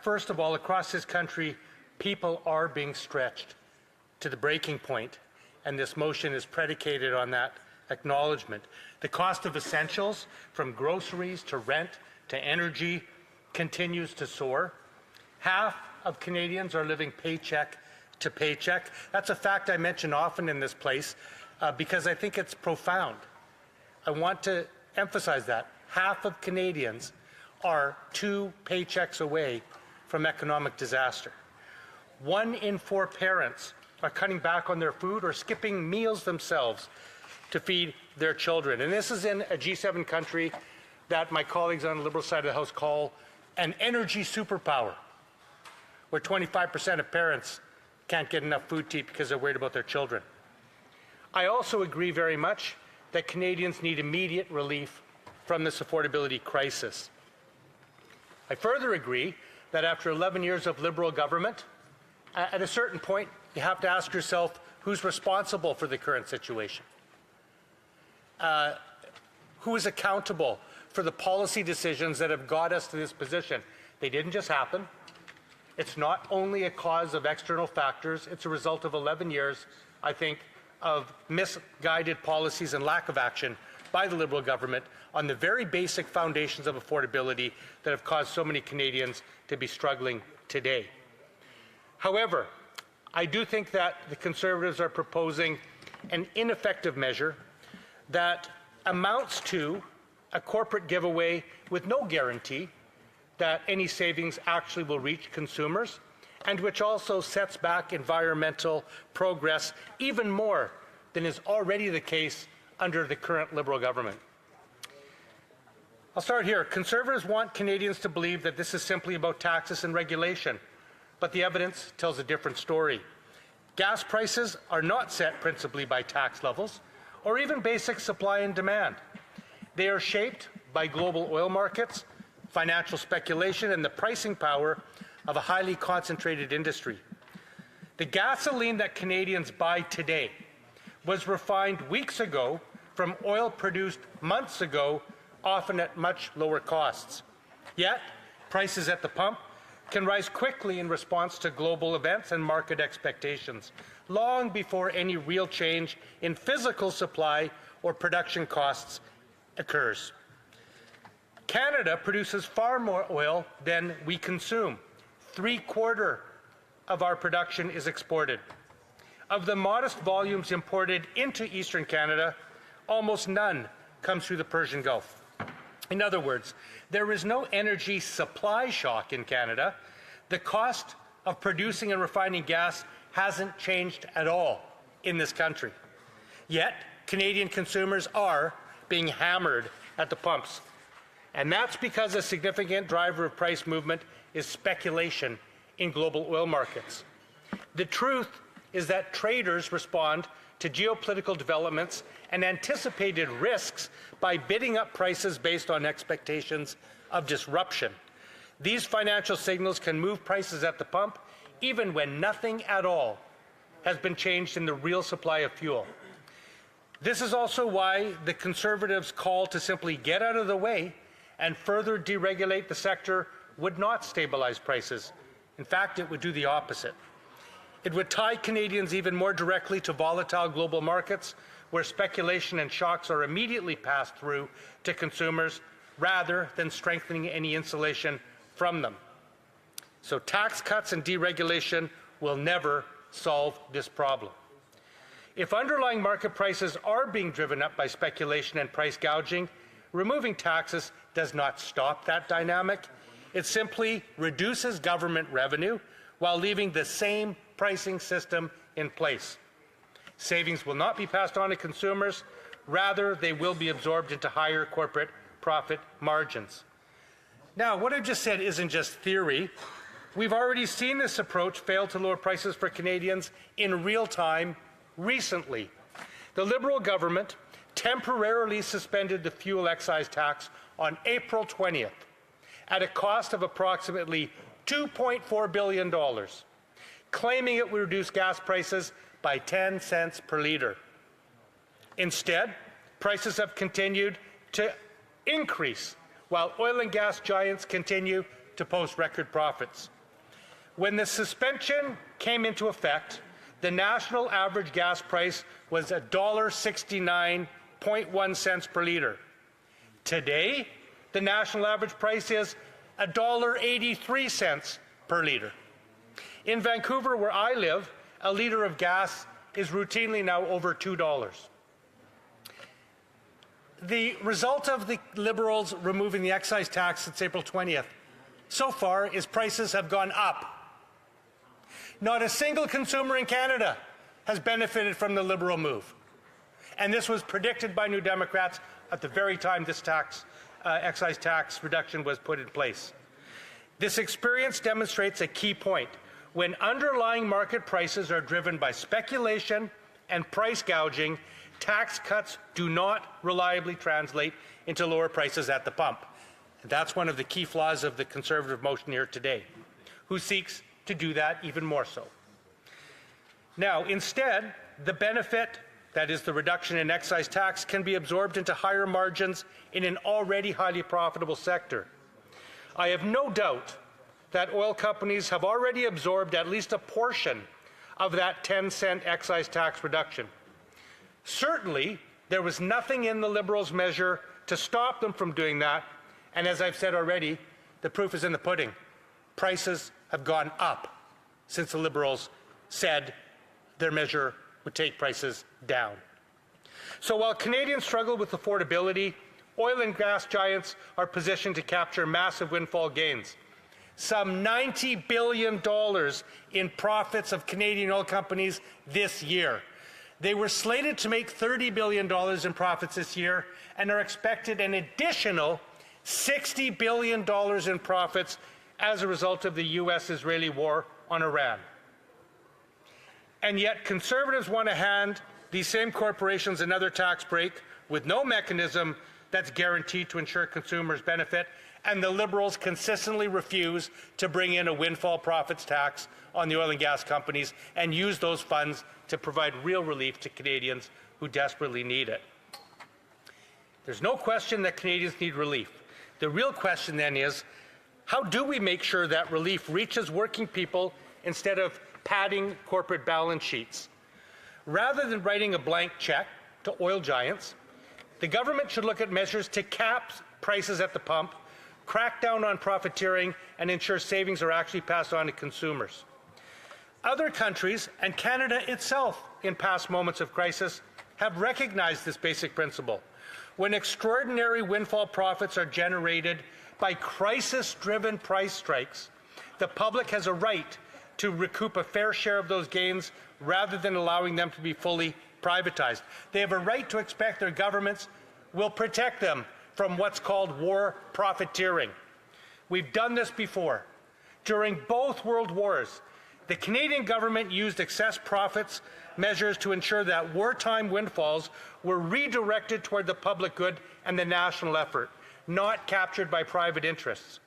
First of all, across this country, people are being stretched to the breaking point, and this motion is predicated on that acknowledgement. The cost of essentials, from groceries to rent to energy, continues to soar. Half of Canadians are living paycheck to paycheck. That's a fact I mention often in this place because I think it's profound. I want to emphasize that. Half of Canadians are 2 paychecks away from economic disaster. 1 in 4 parents are cutting back on their food or skipping meals themselves to feed their children. And this is in a G7 country that my colleagues on the Liberal side of the House call an energy superpower, where 25% of parents can't get enough food to eat because they're worried about their children. I also agree very much that Canadians need immediate relief from this affordability crisis. I further agree that after 11 years of Liberal government, at a certain point, you have to ask yourself who's responsible for the current situation. Who is accountable for the policy decisions that have got us to this position? They didn't just happen. It's not only a cause of external factors, it's a result of 11 years, I think, of misguided policies and lack of action by the Liberal government on the very basic foundations of affordability that have caused so many Canadians to be struggling today. However, I do think that the Conservatives are proposing an ineffective measure that amounts to a corporate giveaway with no guarantee that any savings actually will reach consumers, and which also sets back environmental progress even more than is already the case under the current Liberal government. I'll start here. Conservatives want Canadians to believe that this is simply about taxes and regulation, but the evidence tells a different story. Gas prices are not set principally by tax levels or even basic supply and demand. They are shaped by global oil markets, financial speculation, and the pricing power of a highly concentrated industry. The gasoline that Canadians buy today was refined weeks ago from oil produced months ago, often at much lower costs. Yet, prices at the pump can rise quickly in response to global events and market expectations, long before any real change in physical supply or production costs occurs. Canada produces far more oil than we consume. 3/4 of our production is exported. Of the modest volumes imported into Eastern Canada, almost none comes through the Persian Gulf. In other words, there is no energy supply shock in Canada. The cost of producing and refining gas hasn't changed at all in this country. Yet, Canadian consumers are being hammered at the pumps. And that's because a significant driver of price movement is speculation in global oil markets. The truth is that traders respond to geopolitical developments and anticipated risks by bidding up prices based on expectations of disruption. These financial signals can move prices at the pump even when nothing at all has been changed in the real supply of fuel. This is also why the Conservatives' call to simply get out of the way and further deregulate the sector would not stabilize prices. In fact, it would do the opposite. It would tie Canadians even more directly to volatile global markets, where speculation and shocks are immediately passed through to consumers rather than strengthening any insulation from them. So tax cuts and deregulation will never solve this problem. If underlying market prices are being driven up by speculation and price gouging, removing taxes does not stop that dynamic. It simply reduces government revenue while leaving the same pricing system in place. Savings will not be passed on to consumers. Rather, they will be absorbed into higher corporate profit margins. Now, what I've just said isn't just theory. We've already seen this approach fail to lower prices for Canadians in real time recently. The Liberal government temporarily suspended the fuel excise tax on April 20th at a cost of approximately $2.4 billion, claiming it would reduce gas prices by 10 cents per litre. Instead, prices have continued to increase while oil and gas giants continue to post record profits. When the suspension came into effect, the national average gas price was $1.69.1 per litre. Today, the national average price is $1.83 per litre. In Vancouver, where I live, a litre of gas is routinely now over $2. The result of the Liberals removing the excise tax since April 20th so far is prices have gone up. Not a single consumer in Canada has benefited from the Liberal move. And this was predicted by New Democrats at the very time this excise tax reduction was put in place. This experience demonstrates a key point. When underlying market prices are driven by speculation and price gouging, tax cuts do not reliably translate into lower prices at the pump. And that's one of the key flaws of the Conservative motion here today, who seeks to do that even more so. Now, instead, the benefit, that is the reduction in excise tax, can be absorbed into higher margins in an already highly profitable sector. I have no doubt that oil companies have already absorbed at least a portion of that 10-cent excise tax reduction. Certainly, there was nothing in the Liberals' measure to stop them from doing that, and as I've said already, the proof is in the pudding. Prices have gone up since the Liberals said their measure would take prices down. So while Canadians struggle with affordability, oil and gas giants are positioned to capture massive windfall gains. Some $90 billion in profits of Canadian oil companies this year. They were slated to make $30 billion in profits this year and are expected an additional $60 billion in profits as a result of the U.S.-Israeli war on Iran. And yet Conservatives want to hand these same corporations another tax break with no mechanism that's guaranteed to ensure consumers benefit, and the Liberals consistently refuse to bring in a windfall profits tax on the oil and gas companies and use those funds to provide real relief to Canadians who desperately need it. There's no question that Canadians need relief. The real question then is, how do we make sure that relief reaches working people instead of padding corporate balance sheets? Rather than writing a blank check to oil giants, the government should look at measures to cap prices at the pump, crack down on profiteering, and ensure savings are actually passed on to consumers. Other countries, and Canada itself in past moments of crisis, have recognized this basic principle. When extraordinary windfall profits are generated by crisis-driven price strikes, the public has a right to recoup a fair share of those gains rather than allowing them to be fully privatized. They have a right to expect their governments will protect them from what's called war profiteering. We've done this before. During both world wars, the Canadian government used excess profits measures to ensure that wartime windfalls were redirected toward the public good and the national effort, not captured by private interests.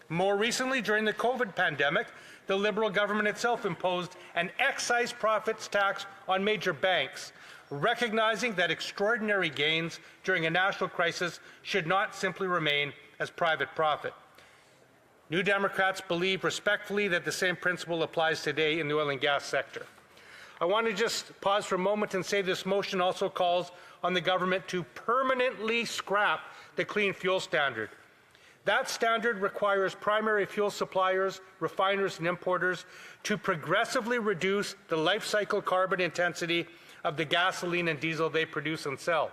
More recently, during the COVID pandemic, the Liberal government itself imposed an excise profits tax on major banks, recognizing that extraordinary gains during a national crisis should not simply remain as private profit. New Democrats believe respectfully that the same principle applies today in the oil and gas sector. I want to just pause for a moment and say this motion also calls on the government to permanently scrap the clean fuel standard. That standard requires primary fuel suppliers, refiners, and importers to progressively reduce the life cycle carbon intensity of the gasoline and diesel they produce and sell.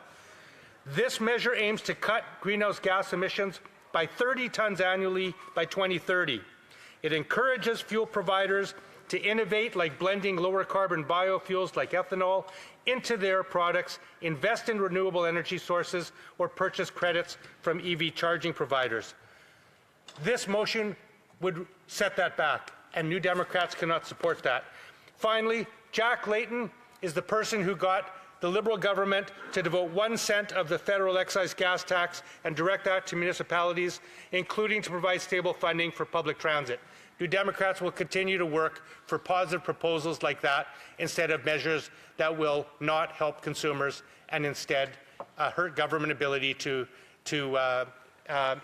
This measure aims to cut greenhouse gas emissions by 30 tons annually by 2030. It encourages fuel providers to innovate, like blending lower carbon biofuels like ethanol into their products, invest in renewable energy sources, or purchase credits from EV charging providers. This motion would set that back, and New Democrats cannot support that. Finally, Jack Layton is the person who got the Liberal government to devote 1 cent of the federal excise gas tax and direct that to municipalities, including to provide stable funding for public transit. New Democrats will continue to work for positive proposals like that instead of measures that will not help consumers and instead hurt government ability to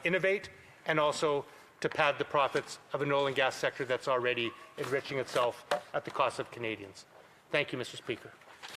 innovate and also to pad the profits of an oil and gas sector that's already enriching itself at the cost of Canadians. Thank you, Mr. Speaker.